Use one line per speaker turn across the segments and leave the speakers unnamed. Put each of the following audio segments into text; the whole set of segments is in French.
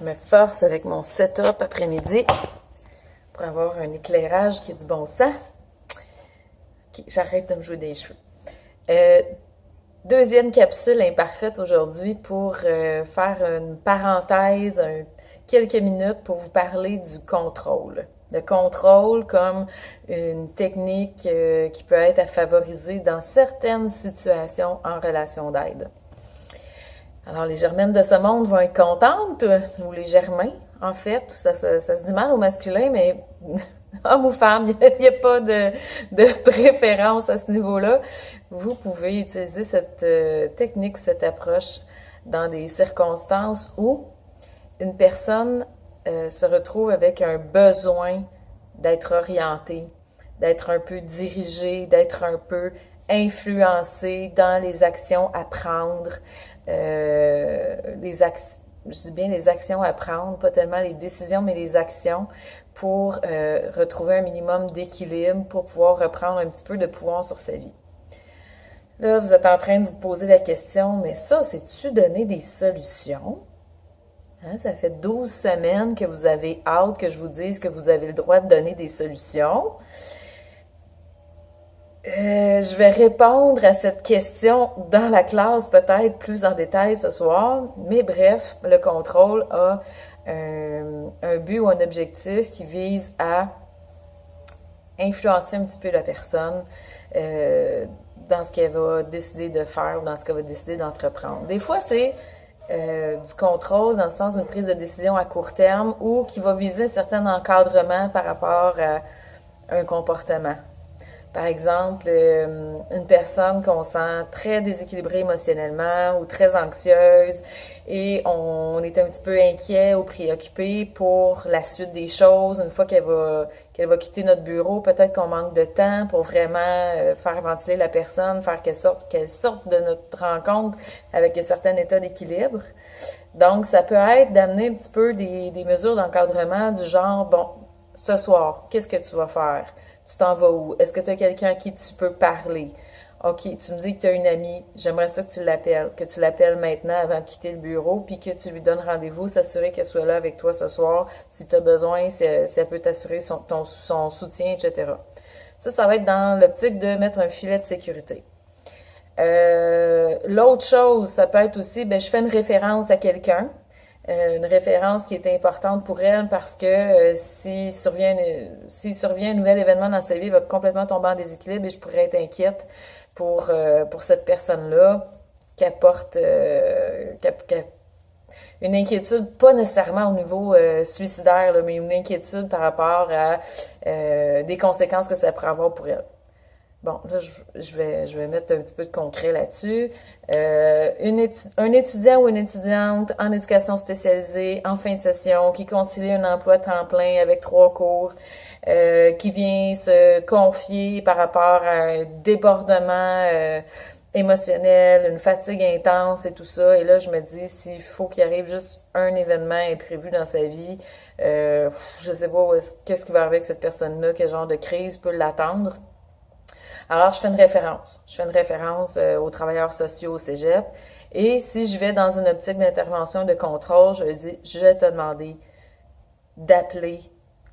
Je me force avec mon setup après-midi pour avoir un éclairage qui a du bon sens. Ok, j'arrête de me jouer des cheveux. Deuxième capsule imparfaite aujourd'hui pour faire une parenthèse, quelques minutes pour vous parler du contrôle. Le contrôle comme une technique qui peut être à favoriser dans certaines situations en relation d'aide. Alors, les germaines de ce monde vont être contentes, ou les germains, en fait. Ça se dit mal au masculin, mais homme ou femme, il n'y a pas de préférence à ce niveau-là. Vous pouvez utiliser cette technique ou cette approche dans des circonstances où une personne se retrouve avec un besoin d'être orientée, d'être un peu dirigée, d'être un peu influencée dans les actions à prendre, je dis bien les actions à prendre, pas tellement les décisions, mais les actions pour retrouver un minimum d'équilibre, pour pouvoir reprendre un petit peu de pouvoir sur sa vie. Là, vous êtes en train de vous poser la question, mais ça, c'est-tu donner des solutions? Hein, ça fait 12 semaines que vous avez hâte que je vous dise que vous avez le droit de donner des solutions. Je vais répondre à cette question dans la classe peut-être plus en détail ce soir, mais bref, le contrôle a un but ou un objectif qui vise à influencer un petit peu la personne dans ce qu'elle va décider de faire ou dans ce qu'elle va décider d'entreprendre. Des fois, c'est du contrôle dans le sens d'une prise de décision à court terme ou qui va viser un certain encadrement par rapport à un comportement. Par exemple, une personne qu'on sent très déséquilibrée émotionnellement ou très anxieuse et on est un petit peu inquiet ou préoccupé pour la suite des choses. Une fois qu'elle va quitter notre bureau, peut-être qu'on manque de temps pour vraiment faire ventiler la personne, faire qu'elle sorte de notre rencontre avec un certain état d'équilibre. Donc, ça peut être d'amener un petit peu des mesures d'encadrement du genre, bon, ce soir, qu'est-ce que tu vas faire? Tu t'en vas où? Est-ce que tu as quelqu'un à qui tu peux parler? OK, tu me dis que tu as une amie, j'aimerais ça que tu l'appelles maintenant avant de quitter le bureau, puis que tu lui donnes rendez-vous, s'assurer qu'elle soit là avec toi ce soir, si tu as besoin, si elle peut t'assurer son soutien, etc. Ça va être dans l'optique de mettre un filet de sécurité. L'autre chose, ça peut être aussi, je fais une référence à quelqu'un, une référence qui est importante pour elle parce que s'il survient un nouvel événement dans sa vie, elle va complètement tomber en déséquilibre et je pourrais être inquiète pour cette personne-là qui apporte une inquiétude, pas nécessairement au niveau suicidaire, là, mais une inquiétude par rapport à des conséquences que ça pourrait avoir pour elle. Bon, là, je vais mettre un petit peu de concret là-dessus. Un étudiant ou une étudiante en éducation spécialisée, en fin de session, qui concilie un emploi temps plein avec 3 cours, qui vient se confier par rapport à un débordement émotionnel, une fatigue intense et tout ça. Et là, je me dis, s'il faut qu'il arrive juste un événement imprévu dans sa vie, je sais pas qu'est-ce qui va arriver avec cette personne-là, quel genre de crise peut l'attendre. Alors, je fais une référence. Je fais une référence aux travailleurs sociaux au cégep. Et si je vais dans une optique d'intervention de contrôle, je vais te demander d'appeler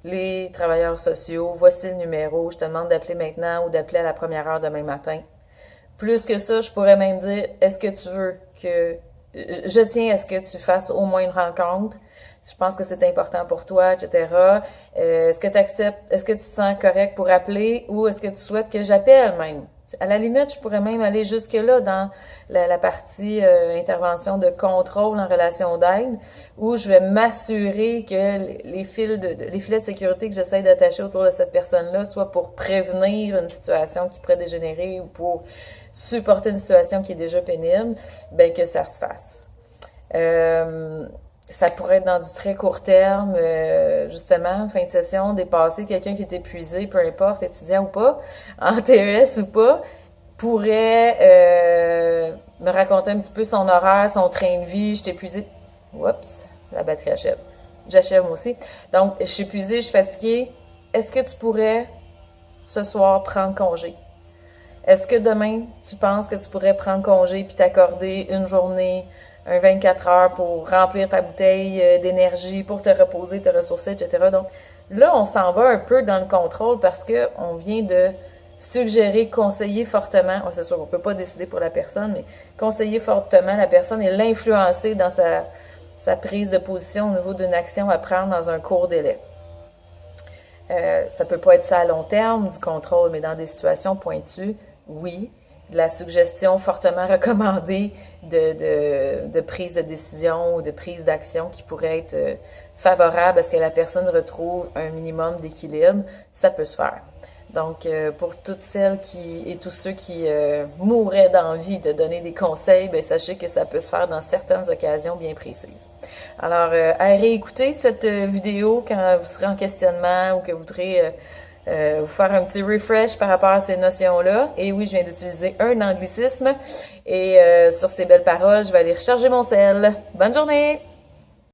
les travailleurs sociaux. Voici le numéro. Je te demande d'appeler maintenant ou d'appeler à la première heure demain matin. Plus que ça, je pourrais même dire, est-ce que tu veux que... Je tiens à ce que tu fasses au moins une rencontre. Je pense que c'est important pour toi, etc. Est-ce que tu acceptes, est-ce que tu te sens correct pour appeler ou est-ce que tu souhaites que j'appelle même? À la limite, je pourrais même aller jusque-là dans la partie intervention de contrôle en relation d'aide où je vais m'assurer que les filets de sécurité que j'essaie d'attacher autour de cette personne-là soient pour prévenir une situation qui pourrait dégénérer ou pour supporter une situation qui est déjà pénible, que ça se fasse. Ça pourrait être dans du très court terme, justement, fin de session, dépasser quelqu'un qui est épuisé, peu importe, étudiant ou pas, en TES ou pas, pourrait me raconter un petit peu son horaire, son train de vie, je suis épuisée. Oups, la batterie achève. J'achève moi aussi. Donc, je suis épuisée, je suis fatiguée. Est-ce que tu pourrais, ce soir, prendre congé? Est-ce que demain, tu penses que tu pourrais prendre congé puis t'accorder une journée un 24 heures pour remplir ta bouteille d'énergie, pour te reposer, te ressourcer, etc. Donc là, on s'en va un peu dans le contrôle parce qu'on vient de suggérer, conseiller fortement, c'est sûr qu'on ne peut pas décider pour la personne, mais conseiller fortement la personne et l'influencer dans sa prise de position au niveau d'une action à prendre dans un court délai. Ça peut pas être ça à long terme, du contrôle, mais dans des situations pointues, oui. De la suggestion fortement recommandée de prise de décision ou de prise d'action qui pourrait être favorable à ce que la personne retrouve un minimum d'équilibre, ça peut se faire. Donc, pour toutes celles et tous ceux qui mourraient d'envie de donner des conseils, ben, sachez que ça peut se faire dans certaines occasions bien précises. Alors, à réécouter cette vidéo quand vous serez en questionnement ou que vous voudrez vous faire un petit refresh par rapport à ces notions-là. Et oui, je viens d'utiliser un anglicisme. Et sur ces belles paroles, je vais aller recharger mon sel. Bonne journée!